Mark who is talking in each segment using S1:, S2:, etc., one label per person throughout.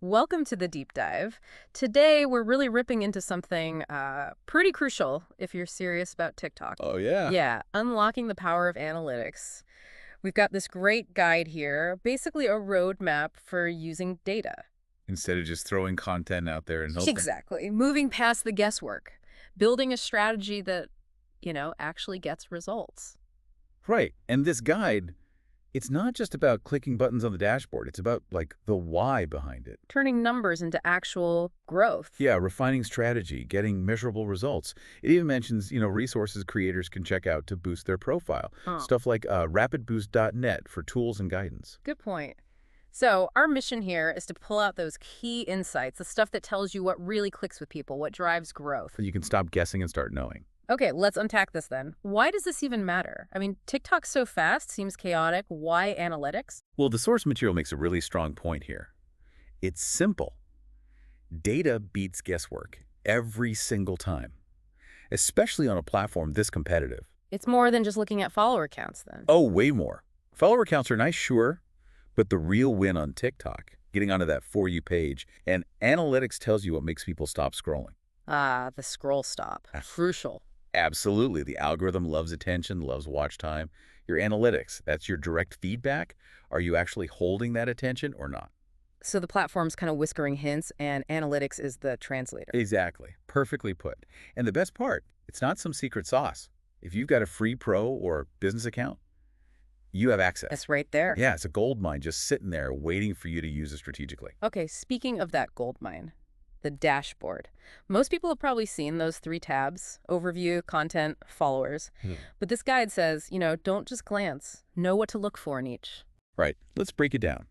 S1: Welcome to the deep dive. Today, we're really ripping into something pretty crucial if you're serious about TikTok.
S2: Oh, yeah.
S1: Yeah, unlocking the power of analytics. We've got this great guide here, basically a roadmap for using data.
S2: Instead of just throwing content out there and hoping.
S1: Exactly. Moving past the guesswork, building a strategy that, actually gets results.
S2: Right. And this guide, it's not just about clicking buttons on the dashboard. It's about, the why behind it.
S1: Turning numbers into actual growth.
S2: Yeah, refining strategy, getting measurable results. It even mentions, resources creators can check out to boost their profile.
S1: Oh.
S2: Stuff like rapidboost.net for tools and guidance.
S1: Good point. So our mission here is to pull out those key insights, the stuff that tells you what really clicks with people, what drives growth.
S2: So you can stop guessing and start knowing.
S1: Okay, let's unpack this then. Why does this even matter? I mean, TikTok's so fast, seems chaotic. Why analytics?
S2: Well, the source material makes a really strong point here. It's simple. Data beats guesswork every single time, especially on a platform this competitive.
S1: It's more than just looking at follower counts then.
S2: Oh, way more. Follower counts are nice, sure, but the real win on TikTok, getting onto that For You page, and analytics tells you what makes people stop scrolling.
S1: Ah, the scroll stop. Crucial.
S2: Absolutely. The algorithm loves attention, loves watch time. Your analytics, that's your direct feedback. Are you actually holding that attention or not?
S1: So the platform's kind of whispering hints, and analytics is the translator.
S2: Exactly. Perfectly put. And the best part, it's not some secret sauce. If you've got a free pro or business account, you have access.
S1: That's right there.
S2: Yeah, it's a gold mine just sitting there waiting for you to use it strategically.
S1: Okay, speaking of that gold mine, the dashboard. Most people have probably seen those 3 tabs: overview, content, followers. But this guide says, don't just glance. Know what to look for in each.
S2: Right. Let's break it down.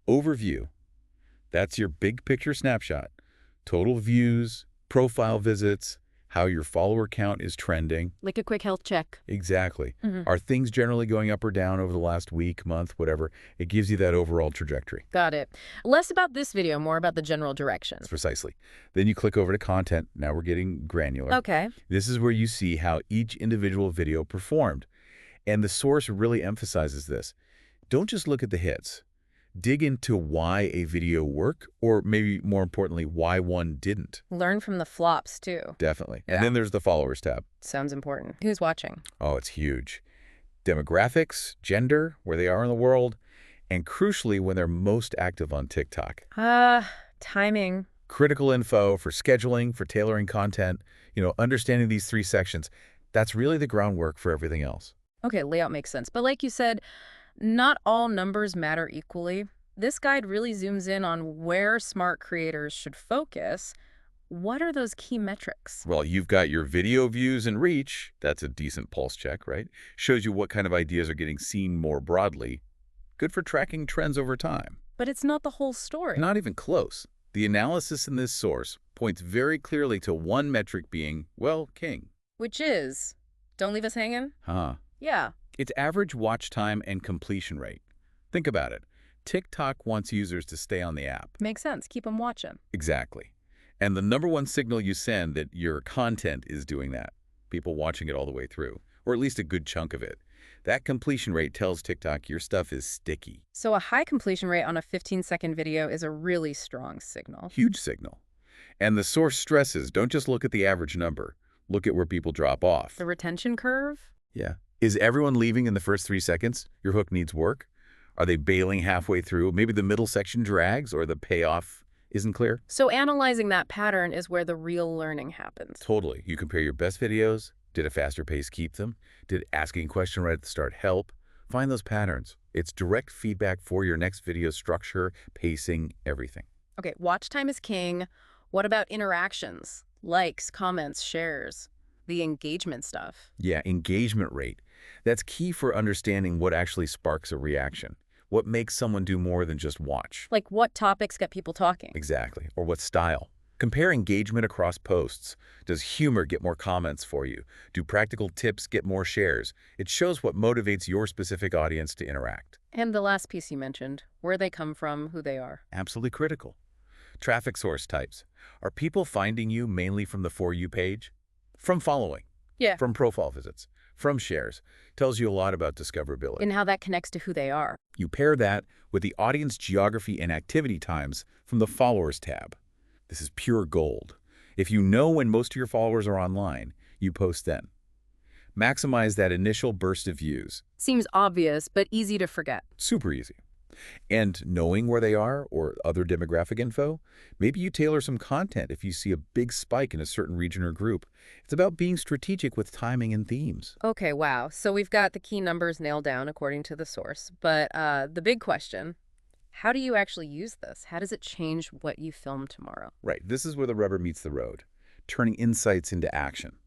S2: Overview. That's your big picture snapshot. Total views, profile visits, how your follower count is trending.
S1: Like a quick health check.
S2: Exactly. Are things generally going up or down over the last week, month, whatever? It gives you that overall trajectory.
S1: Got it. Less about this video, more about the general direction.
S2: Precisely. Then you click over to content. Now we're getting granular.
S1: Okay.
S2: This is where you see how each individual video performed. And the source really emphasizes this. Don't just look at the hits. Dig into why a video worked, or maybe more importantly, why one didn't.
S1: Learn from the flops, too.
S2: Definitely.
S1: Yeah.
S2: And then there's the followers tab.
S1: Sounds important. Who's watching?
S2: Oh, it's huge. Demographics, gender, where they are in the world, and crucially, when they're most active on TikTok.
S1: Timing.
S2: Critical info for scheduling, for tailoring content, understanding these 3 sections. That's really the groundwork for everything else.
S1: Okay, layout makes sense. But like you said, not all numbers matter equally. This guide really zooms in on where smart creators should focus. What are those key metrics?
S2: Well, you've got your video views and reach. That's a decent pulse check, right? Shows you what kind of ideas are getting seen more broadly. Good for tracking trends over time.
S1: But it's not the whole story.
S2: Not even close. The analysis in this source points very clearly to one metric being, well, king.
S1: Which is, don't leave us hanging? Yeah.
S2: It's average watch time and completion rate. Think about it. TikTok wants users to stay on the app.
S1: Makes sense. Keep them watching.
S2: Exactly. And the number one signal you send that your content is doing that, people watching it all the way through, or at least a good chunk of it. That completion rate tells TikTok your stuff is sticky.
S1: So a high completion rate on a 15-second video is a really strong signal.
S2: Huge signal. And the source stresses, don't just look at the average number. Look at where people drop off.
S1: The retention curve?
S2: Yeah. Is everyone leaving in the first 3 seconds? Your hook needs work? Are they bailing halfway through? Maybe the middle section drags or the payoff isn't clear?
S1: So analyzing that pattern is where the real learning happens.
S2: Totally. You compare your best videos. Did a faster pace keep them? Did asking a question right at the start help? Find those patterns. It's direct feedback for your next video structure, pacing, everything.
S1: Okay, watch time is king. What about interactions? Likes, comments, shares, the engagement stuff.
S2: Yeah, engagement rate. That's key for understanding what actually sparks a reaction. What makes someone do more than just watch.
S1: Like what topics get people talking?
S2: Exactly. Or what style. Compare engagement across posts. Does humor get more comments for you? Do practical tips get more shares? It shows what motivates your specific audience to interact.
S1: And the last piece you mentioned, where they come from, who they are.
S2: Absolutely critical. Traffic source types. Are people finding you mainly from the For You page? From following?
S1: Yeah.
S2: From profile visits? from shares tells you a lot about discoverability.
S1: And how that connects to who they are.
S2: You pair that with the audience geography and activity times from the Followers tab. This is pure gold. If you know when most of your followers are online, you post then. Maximize that initial burst of views.
S1: Seems obvious, but easy to forget.
S2: Super easy. And knowing where they are or other demographic info, maybe you tailor some content if you see a big spike in a certain region or group. It's about being strategic with timing and themes.
S1: Okay, wow. So we've got the key numbers nailed down according to the source. But the big question, how do you actually use this? How does it change what you film tomorrow?
S2: Right, this is where the rubber meets the road, turning insights into action.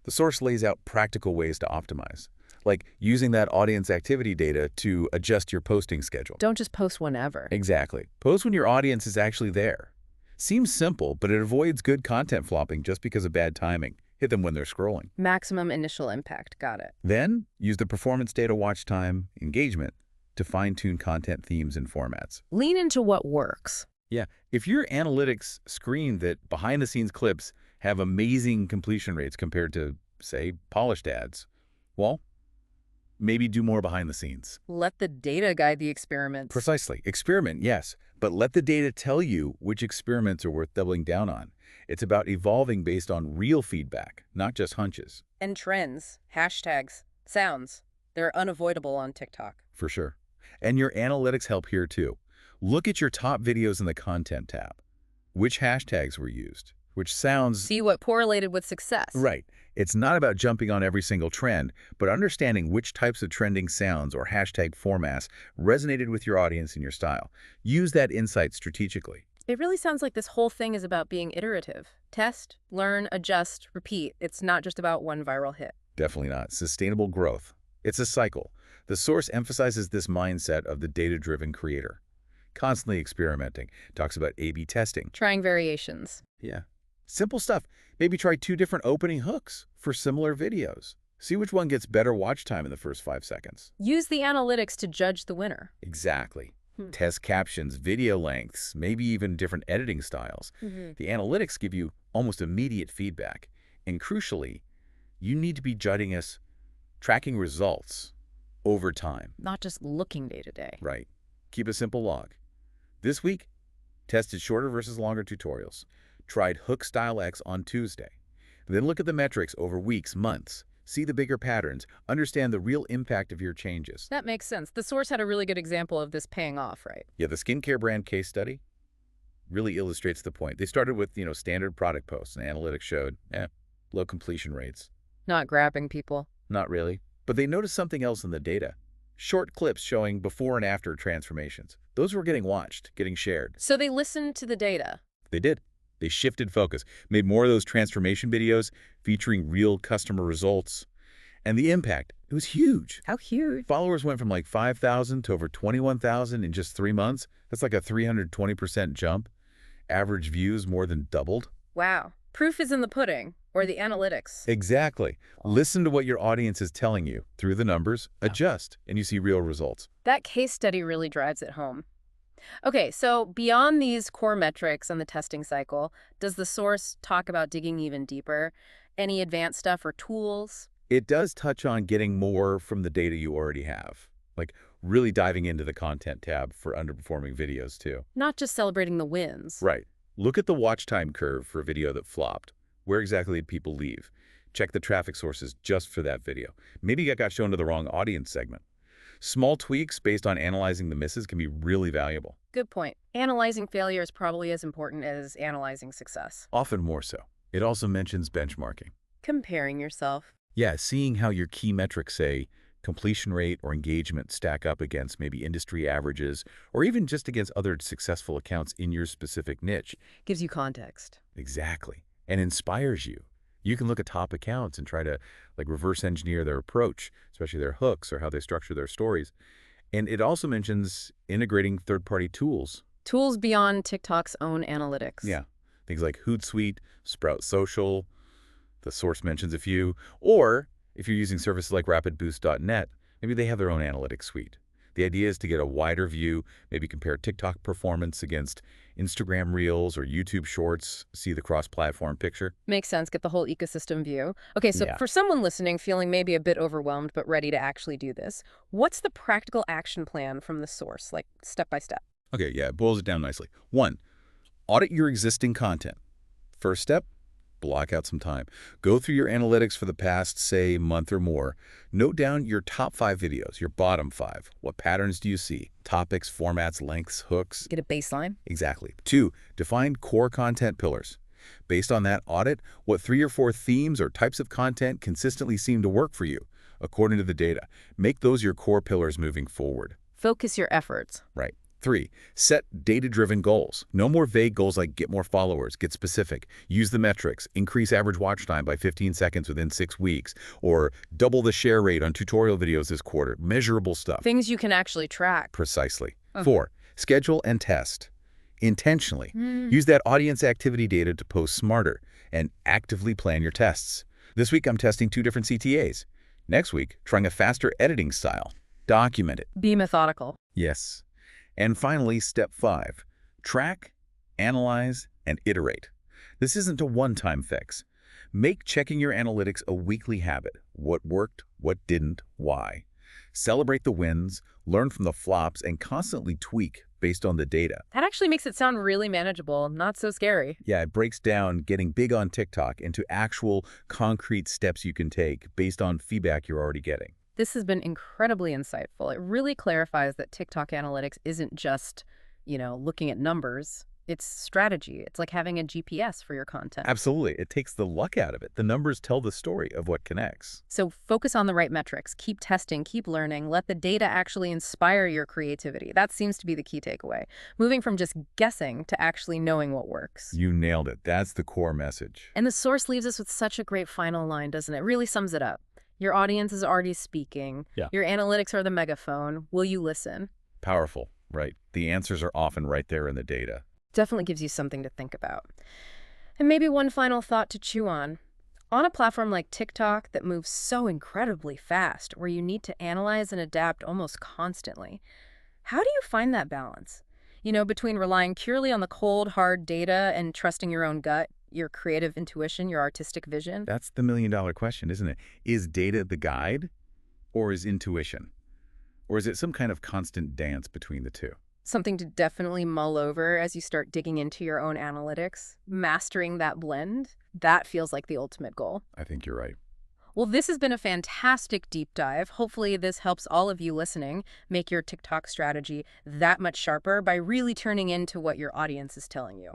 S2: The source lays out practical ways to optimize, like using that audience activity data to adjust your posting schedule.
S1: Don't just post whenever.
S2: Exactly. Post when your audience is actually there. Seems simple, but it avoids good content flopping just because of bad timing. Hit them when they're scrolling.
S1: Maximum initial impact. Got it.
S2: Then, use the performance data watch time, engagement, to fine-tune content themes and formats.
S1: Lean into what works.
S2: Yeah, if your analytics screen that behind-the-scenes clips have amazing completion rates compared to, say, polished ads, well, maybe do more behind the scenes.
S1: Let the data guide the experiments.
S2: Precisely. Experiment, yes, but let the data tell you which experiments are worth doubling down on. It's about evolving based on real feedback, not just hunches.
S1: And trends, hashtags, sounds. They're unavoidable on TikTok.
S2: For sure. And your analytics help here too. Look at your top videos in the Content tab. Which hashtags were used? Which sounds...
S1: See what correlated with success.
S2: Right. It's not about jumping on every single trend, but understanding which types of trending sounds or hashtag formats resonated with your audience and your style. Use that insight strategically.
S1: It really sounds like this whole thing is about being iterative. Test, learn, adjust, repeat. It's not just about one viral hit.
S2: Definitely not. Sustainable growth. It's a cycle. The source emphasizes this mindset of the data-driven creator. Constantly experimenting. Talks about A/B testing.
S1: Trying variations.
S2: Yeah. Simple stuff. Maybe try 2 different opening hooks for similar videos. See which one gets better watch time in the first 5 seconds.
S1: Use the analytics to judge the winner.
S2: Exactly. Test captions, video lengths, maybe even different editing styles. The analytics give you almost immediate feedback. And crucially, you need to be judging us, tracking results over time.
S1: Not just looking day to day.
S2: Right. Keep a simple log. This week, tested shorter versus longer tutorials. Tried Hook Style X on Tuesday. Then look at the metrics over weeks, months. See the bigger patterns. Understand the real impact of your changes.
S1: That makes sense. The source had a really good example of this paying off, right?
S2: Yeah, the skincare brand case study really illustrates the point. They started with, standard product posts, and analytics showed, low completion rates.
S1: Not grabbing people.
S2: Not really. But they noticed something else in the data. Short clips showing before and after transformations. Those were getting watched, getting shared.
S1: So they listened to the data.
S2: They did. They shifted focus, made more of those transformation videos featuring real customer results. And the impact, it was huge.
S1: How huge?
S2: Followers went from like 5,000 to over 21,000 in just 3 months. That's like a 320% jump. Average views more than doubled.
S1: Wow. Proof is in the pudding, or the analytics.
S2: Exactly. Listen to what your audience is telling you. Through the numbers, adjust, and you see real results.
S1: That case study really drives it home. Okay, so beyond these core metrics and the testing cycle, does the source talk about digging even deeper? Any advanced stuff or tools?
S2: It does touch on getting more from the data you already have, like really diving into the Content tab for underperforming videos too.
S1: Not just celebrating the wins.
S2: Right. Look at the watch time curve for a video that flopped. Where exactly did people leave? Check the traffic sources just for that video. Maybe it got shown to the wrong audience segment. Small tweaks based on analyzing the misses can be really valuable.
S1: Good point. Analyzing failure is probably as important as analyzing success.
S2: Often more so. It also mentions benchmarking.
S1: Comparing yourself.
S2: Yeah, seeing how your key metrics, say, completion rate or engagement, stack up against maybe industry averages, or even just against other successful accounts in your specific niche.
S1: Gives you context.
S2: Exactly. And inspires you. You can look at top accounts and try to reverse engineer their approach, especially their hooks or how they structure their stories. And it also mentions integrating third-party tools.
S1: Tools beyond TikTok's own analytics.
S2: Yeah. Things like Hootsuite, Sprout Social, the source mentions a few. Or if you're using services like rapidboost.net, maybe they have their own analytics suite. The idea is to get a wider view, maybe compare TikTok performance against Instagram Reels or YouTube Shorts, see the cross-platform picture?
S1: Makes sense. Get the whole ecosystem view. Okay, so
S2: Yeah.
S1: for someone listening feeling maybe a bit overwhelmed but ready to actually do this, what's the practical action plan from the source, like step by step?
S2: Okay, yeah, it boils it down nicely. 1, audit your existing content. First step, block out some time. Go through your analytics for the past, say, month or more. Note down your top 5 videos, your bottom 5. What patterns do you see? Topics, formats, lengths, hooks?
S1: Get a baseline?
S2: Exactly. 2, define core content pillars. Based on that audit, what 3 or 4 themes or types of content consistently seem to work for you, according to the data. Make those your core pillars moving forward.
S1: Focus your efforts.
S2: Right. 3, set data-driven goals. No more vague goals like get more followers, get specific. Use the metrics, increase average watch time by 15 seconds within 6 weeks, or double the share rate on tutorial videos this quarter. Measurable stuff.
S1: Things you can actually track.
S2: Precisely.
S1: Okay.
S2: 4, schedule and test. Intentionally. Use that audience activity data to post smarter and actively plan your tests. This week, I'm testing 2 different CTAs. Next week, trying a faster editing style. Document it.
S1: Be methodical.
S2: Yes. And finally, step 5, track, analyze, and iterate. This isn't a one-time fix. Make checking your analytics a weekly habit. What worked, what didn't, why. Celebrate the wins, learn from the flops, and constantly tweak based on the data.
S1: That actually makes it sound really manageable, not so scary.
S2: Yeah, it breaks down getting big on TikTok into actual concrete steps you can take based on feedback you're already getting.
S1: This has been incredibly insightful. It really clarifies that TikTok analytics isn't just, looking at numbers. It's strategy. It's like having a GPS for your content.
S2: Absolutely. It takes the luck out of it. The numbers tell the story of what connects.
S1: So focus on the right metrics. Keep testing, keep learning. Let the data actually inspire your creativity. That seems to be the key takeaway. Moving from just guessing to actually knowing what works.
S2: You nailed it. That's the core message.
S1: And the source leaves us with such a great final line, doesn't it? It really sums it up. Your audience is already speaking.
S2: Yeah.
S1: Your analytics are the megaphone. Will you listen?
S2: Powerful, right? The answers are often right there in the data.
S1: Definitely gives you something to think about. And maybe one final thought to chew on. On a platform like TikTok that moves so incredibly fast, where you need to analyze and adapt almost constantly, how do you find that balance? Between relying purely on the cold, hard data and trusting your own gut, your creative intuition, your artistic vision?
S2: That's the million-dollar question, isn't it? Is data the guide, or is intuition? Or is it some kind of constant dance between the two?
S1: Something to definitely mull over as you start digging into your own analytics. Mastering that blend, that feels like the ultimate goal.
S2: I think you're right.
S1: Well, this has been a fantastic deep dive. Hopefully this helps all of you listening make your TikTok strategy that much sharper by really turning into what your audience is telling you.